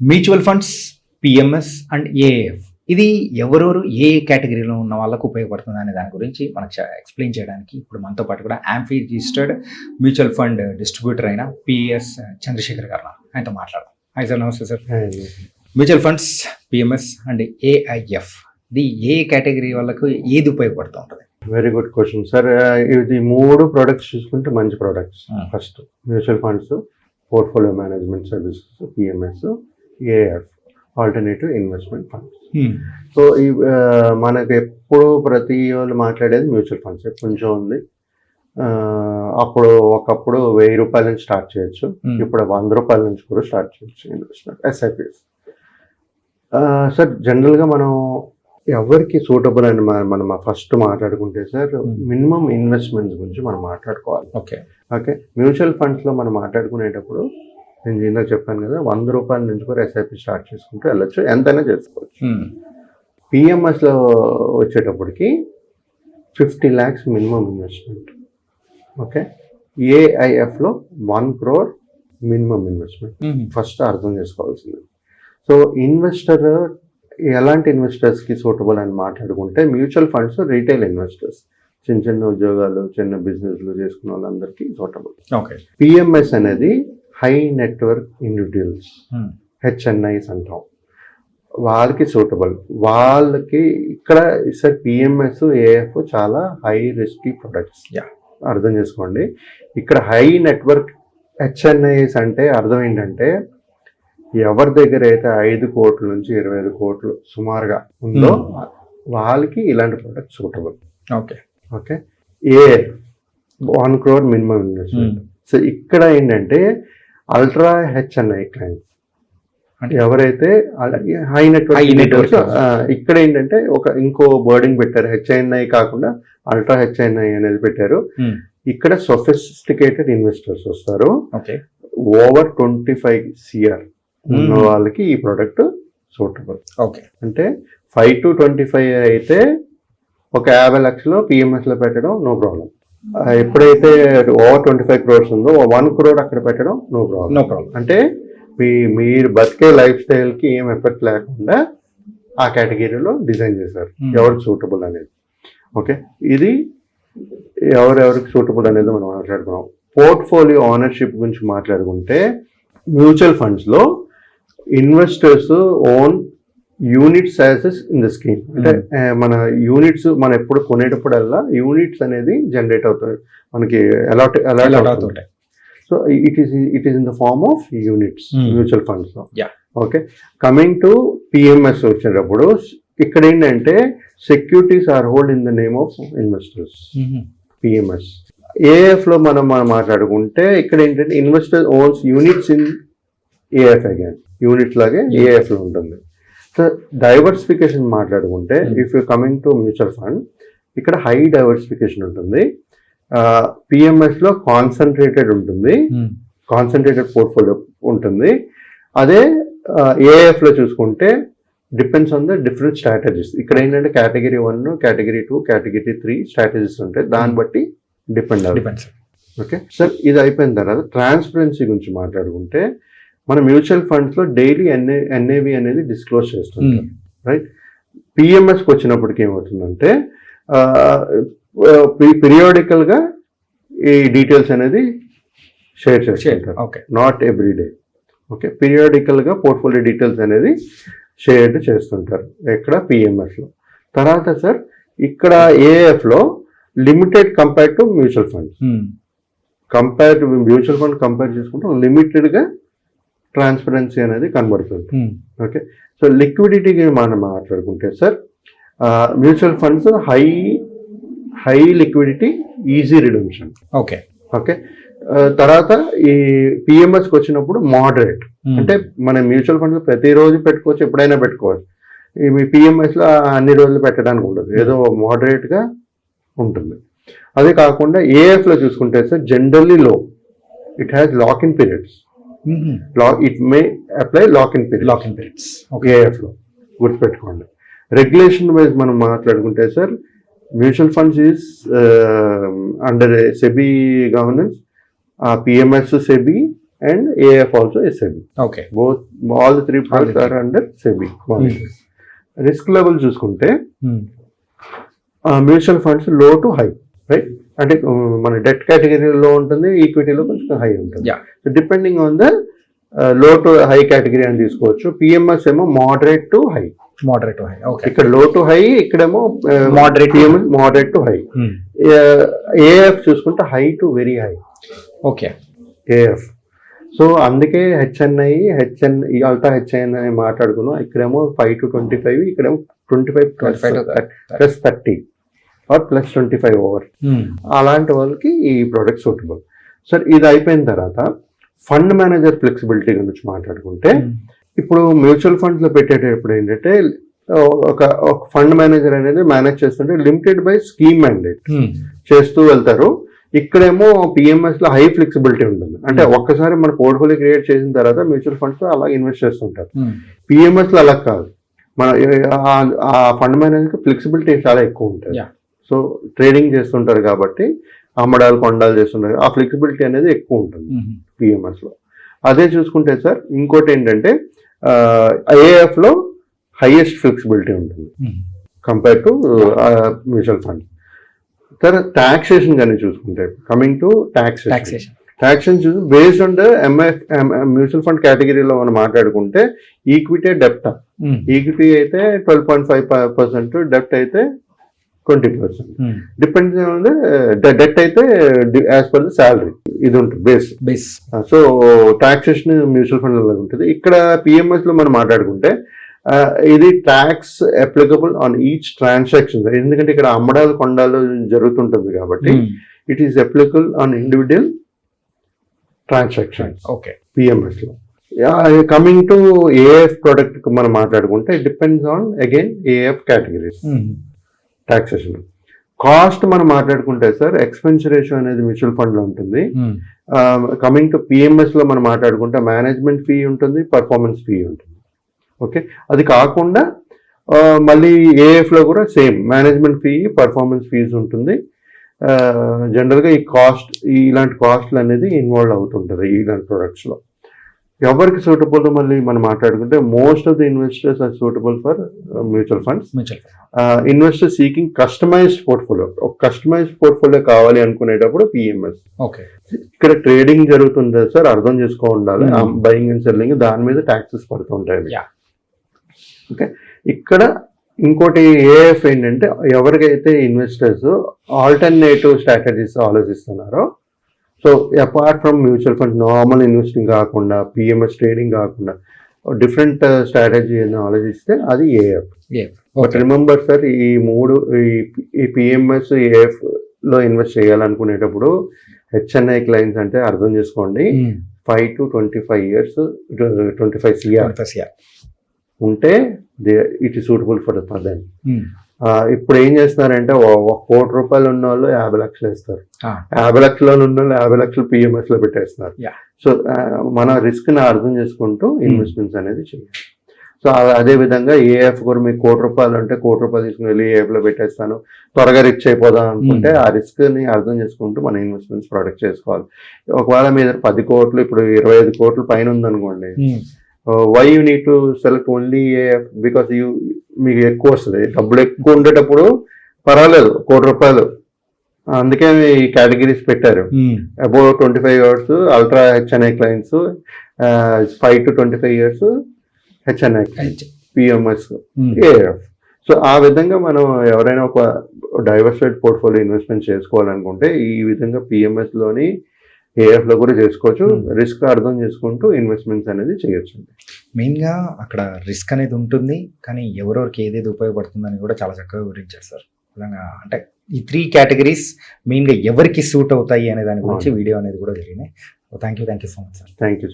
Mutual funds, PMS and AF ఇది ఎవరెవరు ఏ కేటగిరీలో ఉన్న వాళ్ళకు ఉపయోగపడుతుంది అనే దాని గురించి మనకు ఎక్స్ప్లెయిన్ చేయడానికి ఇప్పుడు మనతో పాటు కూడా amphi registered mutual fund distributor అయిన పిఎస్ చంద్రశేఖర్ గారు ఆయనతో మాట్లాడదాం. హాయ్ సార్, నమస్తే sir. Mutual funds, PMS and AIF ఇది ఏ కేటగిరీ వాళ్ళకు ఏది ఉపయోగపడుతూ ఉంటుంది? Very good question sir. ఇది 3 ప్రొడక్ట్స్ చూసుకుంటే మంచి products. First mutual funds, portfolio management services, PMS, AF alternative investment funds. So ఈ మనకు ఎప్పుడు ప్రతి వాళ్ళు మాట్లాడేది మ్యూచువల్ ఫండ్స్. కొంచెం ఉంది, ఒకప్పుడు 1000 రూపాయల నుంచి స్టార్ట్ చేయొచ్చు, ఇప్పుడు 100 రూపాయల నుంచి కూడా స్టార్ట్ చేయొచ్చు ఇన్వెస్ట్మెంట్ ఎస్ఐపిఎస్. సార్ జనరల్గా మనం ఎవరికి సూటబుల్ అని మనం ఫస్ట్ మాట్లాడుకుంటే సార్ మినిమం ఇన్వెస్ట్మెంట్స్ గురించి మనం మాట్లాడుకోవాలి. ఓకే మ్యూచువల్ ఫండ్స్లో మనం మాట్లాడుకునేటప్పుడు నేను ఇందాక చెప్పాను కదా, 100 రూపాయల నుంచి కూడా ఎస్ఐపి స్టార్ట్ చేసుకుంటూ వెళ్ళొచ్చు, ఎంతైనా చేసుకోవచ్చు. పిఎంఎస్లో వచ్చేటప్పటికి 50 lakhs మినిమం ఇన్వెస్ట్మెంట్. ఓకే, ఏఐఎఫ్లో 1 crore మినిమం ఇన్వెస్ట్మెంట్. ఫస్ట్ అర్థం చేసుకోవాల్సింది. సో ఇన్వెస్టర్ ఎలాంటి ఇన్వెస్టర్స్కి సూటబుల్ అని మాట్లాడుకుంటే మ్యూచువల్ ఫండ్స్ రీటైల్ ఇన్వెస్టర్స్, చిన్న చిన్న ఉద్యోగాలు, చిన్న బిజినెస్లు చేసుకున్న వాళ్ళందరికీ సూటబుల్. పిఎంఎస్ అనేది హై నెట్వర్క్ ఇండివిజువల్స్, హెచ్ఎన్ఐస్ అంటాం, వాళ్ళకి సూటబుల్. వాళ్ళకి ఇక్కడ సార్ పిఎంఎస్, ఏఎఫ్ చాలా హై రిస్కీ ప్రొడక్ట్స్. అర్థం చేసుకోండి. ఇక్కడ హై నెట్వర్క్ హెచ్ఎన్ఐస్ అంటే అర్థం ఏంటంటే ఎవరి దగ్గర అయితే 5 కోట్ల నుంచి 25 కోట్లు సుమారుగా ఉందో వాళ్ళకి ఇలాంటి ప్రొడక్ట్ సూటబుల్. ఓకే ఏ 1 crore మినిమం ఇన్వెస్ట్మెంట్. సో ఇక్కడ ఏంటంటే అల్ట్రా హెచ్ఎన్ఐ క్లయింట్స్ అంటే ఎవరైతే హై నెట్వర్క్, ఇక్కడ ఏంటంటే ఇంకో వర్డింగ్ పెట్టారు, హెచ్ఎన్ఐ కాకుండా అల్ట్రా హెచ్ఎన్ఐ అనేది పెట్టారు. ఇక్కడ సొఫిస్టికేటెడ్ ఇన్వెస్టర్స్ వస్తారు. ఓవర్ 25 CR ఉన్న వాళ్ళకి ఈ ప్రోడక్ట్ సూటబుల్. అంటే 5 to 25 అయితే ఒక 50 లక్షలు పిఎంఎస్ లో పెట్టడం నో ప్రాబ్లం. ఎప్పుడైతే ఓవర్ 25 crores ఉందో 1 crore అక్కడ పెట్టడం నో ప్రాబ్లం. అంటే మీరు బతికే లైఫ్ స్టైల్ కి ఏం ఎఫెక్ట్ లేకుండా ఆ కేటగిరీలో డిజైన్ చేశారు ఎవరికి సూటబుల్ అనేది. ఓకే, ఇది ఎవరెవరికి సూటబుల్ అనేది మనం మాట్లాడుకున్నాం. పోర్ట్ఫోలియో ఓనర్షిప్ గురించి మాట్లాడుకుంటే మ్యూచువల్ ఫండ్స్ లో ఇన్వెస్టర్స్ ఓన్ యూనిట్స్ యాసెస్ ఇన్ ద స్కీమ్. అంటే మన యూనిట్స్ మనం ఎప్పుడు కొనేటప్పుడల్లా యూనిట్స్ అనేది జనరేట్ అవుతాయి, మనకి అలాట్ అవుతుంటాయి. So it is in the form of units mutual funds లో. ఓకే, కమింగ్ టు పిఎంఎస్ వచ్చేటప్పుడు ఇక్కడ ఏంటంటే securities are hold in the name of investors. PMS AF లో మనం మాట్లాడుకుంటే ఇక్కడ ఏంటంటే investor owns units in AF, again unit లాగే ఏఎఫ్ లో ఉంటుంది. సో డైవర్సిఫికేషన్ మాట్లాడుకుంటే if you coming to mutual fund ఇక్కడ హై డైవర్సిఫికేషన్ ఉంటుంది. పిఎంఎస్ లో కాన్సన్ట్రేటెడ్ ఉంటుంది, కాన్సన్ట్రేటెడ్ పోర్ట్ఫోలియో ఉంటుంది. అదే ఏఎఫ్ లో చూసుకుంటే depends on the different strategies. ఇక్కడ ఏంటంటే కేటగిరీ 1, కేటగిరీ 2, కేటగిరీ 3 స్ట్రాటజీస్ ఉంటాయి, దాన్ని బట్టి డిపెండ్ అవుతుంది. ఓకే సార్, ఇది అయిపోయిన తర్వాత ట్రాన్స్పరెన్సీ గురించి మాట్లాడుకుంటే మన మ్యూచువల్ ఫండ్స్ లో డైలీ ఎన్ఏవి అనేది డిస్క్లోజ్ చేస్తుంటాం, రైట్? పిఎంఎస్కి వచ్చినప్పటికి ఏమవుతుందంటే పీరియాడికల్ గా ఈ డీటెయిల్స్ అనేది షేర్ చేస్తుంటారు, not every day. Okay, periodical గా పోర్ట్ఫోలియో డీటెయిల్స్ అనేది షేర్ చేస్తుంటారు ఎక్కడ పిఎంఎస్ లో. తర్వాత సార్ ఇక్కడ ఏఎఫ్ లో limited compare to mutual funds, mutual fund compare చేసుకుంటే లిమిటెడ్ గా ట్రాన్స్పరెన్సీ అనేది కనబడుతుంది. ఓకే, సో లిక్విడిటీకి మనం మాట్లాడుకుంటే sir mutual funds high liquidity, easy redemption. Okay, తర్వాత ఈ పిఎంఎస్కి వచ్చినప్పుడు మోడరేట్, అంటే మన మ్యూచువల్ ఫండ్స్ ప్రతిరోజు పెట్టుకోవచ్చు, ఎప్పుడైనా పెట్టుకోవచ్చు. ఈ పిఎంఎస్ లో అన్ని రోజులు పెట్టడానికి ఉండదు, ఏదో మోడరేట్ గా ఉంటుంది. అదే కాకుండా ఏఎఫ్ లో చూసుకుంటే సార్ జనరల్లీ లో, it has lock in periods. It may apply lock in periods AF లో, గుర్తుపెట్టుకోండి. రెగ్యులేషన్ వైజ్ మనం మాట్లాడుకుంటే sir mutual funds is under SEBI governance, PMS SEBI and AF also SEBI. Okay. Both, all the three products are under SEBI monitors. Risk level చూసుకుంటే mutual funds లో to high, right? అంటే మన debt కేటగిరీలో ఉంటుంది, ఈక్విటీలో కొంచెం high ఉంటుంది. Depending on the low to high category అని తీసుకోవచ్చు. పిఎంఎస్ ఏమో మోడరేట్ టు హై. ఇక్కడ లో టు హై, ఇక్కడేమో మోడరేట్ టు హై. ఏఎఫ్ చూసుకుంటే high to very high. Okay. AF. So అందుకే హెచ్ఎన్ఐ, అల్ట్రా హెచ్ఐఎన్ అని మాట్లాడుకున్నాం. ఇక్కడేమో 5 to 25, ఇక్కడేమో 25 plus 30 ఆర్ plus 25 ఓవర్. అలాంటి వాళ్ళకి ఈ ప్రోడక్ట్ సూటబుల్. సార్ ఇది అయిపోయిన తర్వాత ఫండ్ మేనేజర్ ఫ్లెక్సిబిలిటీ గురించి మాట్లాడుకుంటే, ఇప్పుడు మ్యూచువల్ ఫండ్స్ లో పెట్టేటప్పుడు ఏంటంటే ఒక ఫండ్ మేనేజర్ అనేది మేనేజ్ చేస్తుంటే లిమిటెడ్ బై స్కీమ్ మ్యాండేట్ చేస్తూ వెళ్తారు. ఇక్కడేమో పిఎంఎస్ లో హై ఫ్లెక్సిబిలిటీ ఉంటుంది. అంటే ఒక్కసారి మన పోర్ట్ఫోలియో క్రియేట్ చేసిన తర్వాత మ్యూచువల్ ఫండ్స్ లో అలా ఇన్వెస్ట్ చేస్తుంటారు. పిఎంఎస్ లో అలా కాదు. మన ఆ ఫండ్ మేనేజర్ ఫ్లెక్సిబిలిటీ చాలా ఎక్కువ ఉంటుంది. సో ట్రేడింగ్ చేస్తుంటారు కాబట్టి అమ్మడాలు కొండాలు చేస్తుంటారు, ఆ ఫ్లెక్సిబిలిటీ అనేది ఎక్కువ ఉంటుంది పిఎంఎస్ లో. అదే చూసుకుంటే సార్ ఇంకోటి ఏంటంటే ఏఎఫ్ లో హైయెస్ట్ ఫ్లెక్సిబిలిటీ ఉంటుంది కంపేర్ టు మ్యూచువల్ ఫండ్. తర్వాత టాక్సేషన్ కానీ చూసుకుంటే, కమింగ్ టు టాక్సేషన్ చూసి based on the mutual fund కేటగిరీలో మనం మాట్లాడుకుంటే ఈక్విటీ డెప్ట్. ఈక్విటీ అయితే 12.5%, డెప్ట్ అయితే 20%. డిపెండ్స్ ఆన్ ద డెట్ అయితే యాజ్ పర్ ద శాలరీ ఇది ఉంటుంది base. So taxation mutual fund ఉంటుంది. ఇక్కడ పిఎంఎస్ లో మనం మాట్లాడుకుంటే ఇది tax applicable on each transaction. ఎందుకంటే ఇక్కడ అమ్మడాలు కొండాలు జరుగుతుంటుంది కాబట్టి it is applicable on individual transaction. Okay. PMS లో. కమింగ్ టు ఏఎఫ్ ప్రోడక్ట్ మనం మాట్లాడుకుంటే it depends on again AF categories taxation. Cost మనం మాట్లాడుకుంటే సార్ ఎక్స్పెన్స్ రేషియో అనేది మ్యూచువల్ ఫండ్ లో ఉంటుంది. కమింగ్ టు పిఎంఎస్ లో మనం మాట్లాడుకుంటే మేనేజ్మెంట్ ఫీ ఉంటుంది, పర్ఫార్మెన్స్ ఫీ ఉంటుంది. ఓకే. అది కాకుండా మళ్ళీ ఏఎఫ్ లో కూడా same management fee, performance fees ఉంటుంది. జనరల్గా ఇలాంటి కాస్ట్లు అనేది ఇన్వాల్వ్ అవుతుంటుంది ఇలాంటి ప్రొడక్ట్స్ లో. ఎవరికి సూటబుల్ మళ్ళీ మనం మాట్లాడుకుంటే most of the investors are suitable for mutual funds. Investor seeking customised portfolio. ఒక కస్టమైజ్డ్ పోర్ట్ఫోలియో కావాలి అనుకునేటప్పుడు పిఎంఎస్. ఇక్కడ ట్రేడింగ్ జరుగుతుంది సార్, అర్థం చేసుకో ఉండాలి. బయింగ్ అండ్ సెల్లింగ్ దాని మీద ట్యాక్సెస్ పడుతుంటాయి. ఓకే. ఇక్కడ ఇంకోటి ఏఎఫ్ ఏంటంటే ఎవరికైతే ఇన్వెస్టర్స్ ఆల్టర్నేటివ్ స్ట్రాటజీస్ ఆలోచిస్తున్నారో, so apart from mutual fund normal investing కాకుండా, పిఎంఎస్ ట్రేడింగ్ కాకుండా డిఫరెంట్ స్ట్రాటజీ ఆలోచిస్తే అది ఏఎఫ్. బట్ రిమెంబర్ సార్, ఈ పిఎంఎస్ ఏఎఫ్ లో ఇన్వెస్ట్ చేయాలనుకునేటప్పుడు హెచ్ఎన్ఐ క్లయింట్స్ అంటే అర్థం చేసుకోండి 5 to 25 years, 25 CR ఉంటే it is suitable for them. ఇప్పుడు ఏం చేస్తున్నారంటే 1 కోటి రూపాయలు ఉన్న వాళ్ళు 50 లక్షలు వేస్తారు, 50 లక్షలు ఉన్న వాళ్ళు 50 లక్షలు పిఎంఎస్ లో పెట్టేస్తున్నారు. సో మన రిస్క్ ని అర్థం చేసుకుంటూ ఇన్వెస్ట్మెంట్స్ అనేది చేయాలి. సో అదే విధంగా ఏఎఫ్ కూడా మీకు 1 కోటి రూపాయలు అంటే 1 కోటి రూపాయలు తీసుకుని వెళ్ళి ఏఎఫ్ లో పెట్టేస్తాను, త్వరగా రిచ్ అయిపోదాం అనుకుంటే ఆ రిస్క్ ని అర్థం చేసుకుంటూ మన ఇన్వెస్ట్మెంట్స్ ప్రొటెక్ట్ చేసుకోవాలి. ఒకవేళ మీద 10 కోట్లు ఇప్పుడు 25 కోట్ల పైన ఉందనుకోండి, why you need to select only AF? Because మీకు ఎక్కువ వస్తుంది. డబ్బులు ఎక్కువ ఉండేటప్పుడు పర్వాలేదు 1 కోటి రూపాయలు, అందుకే ఈ కేటగిరీస్ పెట్టారు. Above 25 years ultra HNI clients, 5 to 25 years HNI, PMS, AF. So ఆ విధంగా మనం ఎవరైనా ఒక డైవర్సిఫైడ్ పోర్ట్ఫోలియో ఇన్వెస్ట్మెంట్ చేసుకోవాలనుకుంటే ఈ విధంగా పిఎంఎస్ లోని ఏఎఫ్ లో కూడా చేసుకోవచ్చు. రిస్క్ అర్థం చేసుకుంటూ ఇన్వెస్ట్మెంట్స్ అనేది చేయొచ్చు. మెయిన్గా అక్కడ రిస్క్ అనేది ఉంటుంది, కానీ ఎవరెవరికి ఏదేది ఉపయోగపడుతుందని కూడా చాలా చక్కగా వివరించారు సార్. అంటే ఈ 3 కేటగిరీస్ మెయిన్గా ఎవరికి సూట్ అవుతాయి అనే దాని గురించి వీడియో అనేది కూడా జరిగినాయి. Thank you so much sir. Thank you.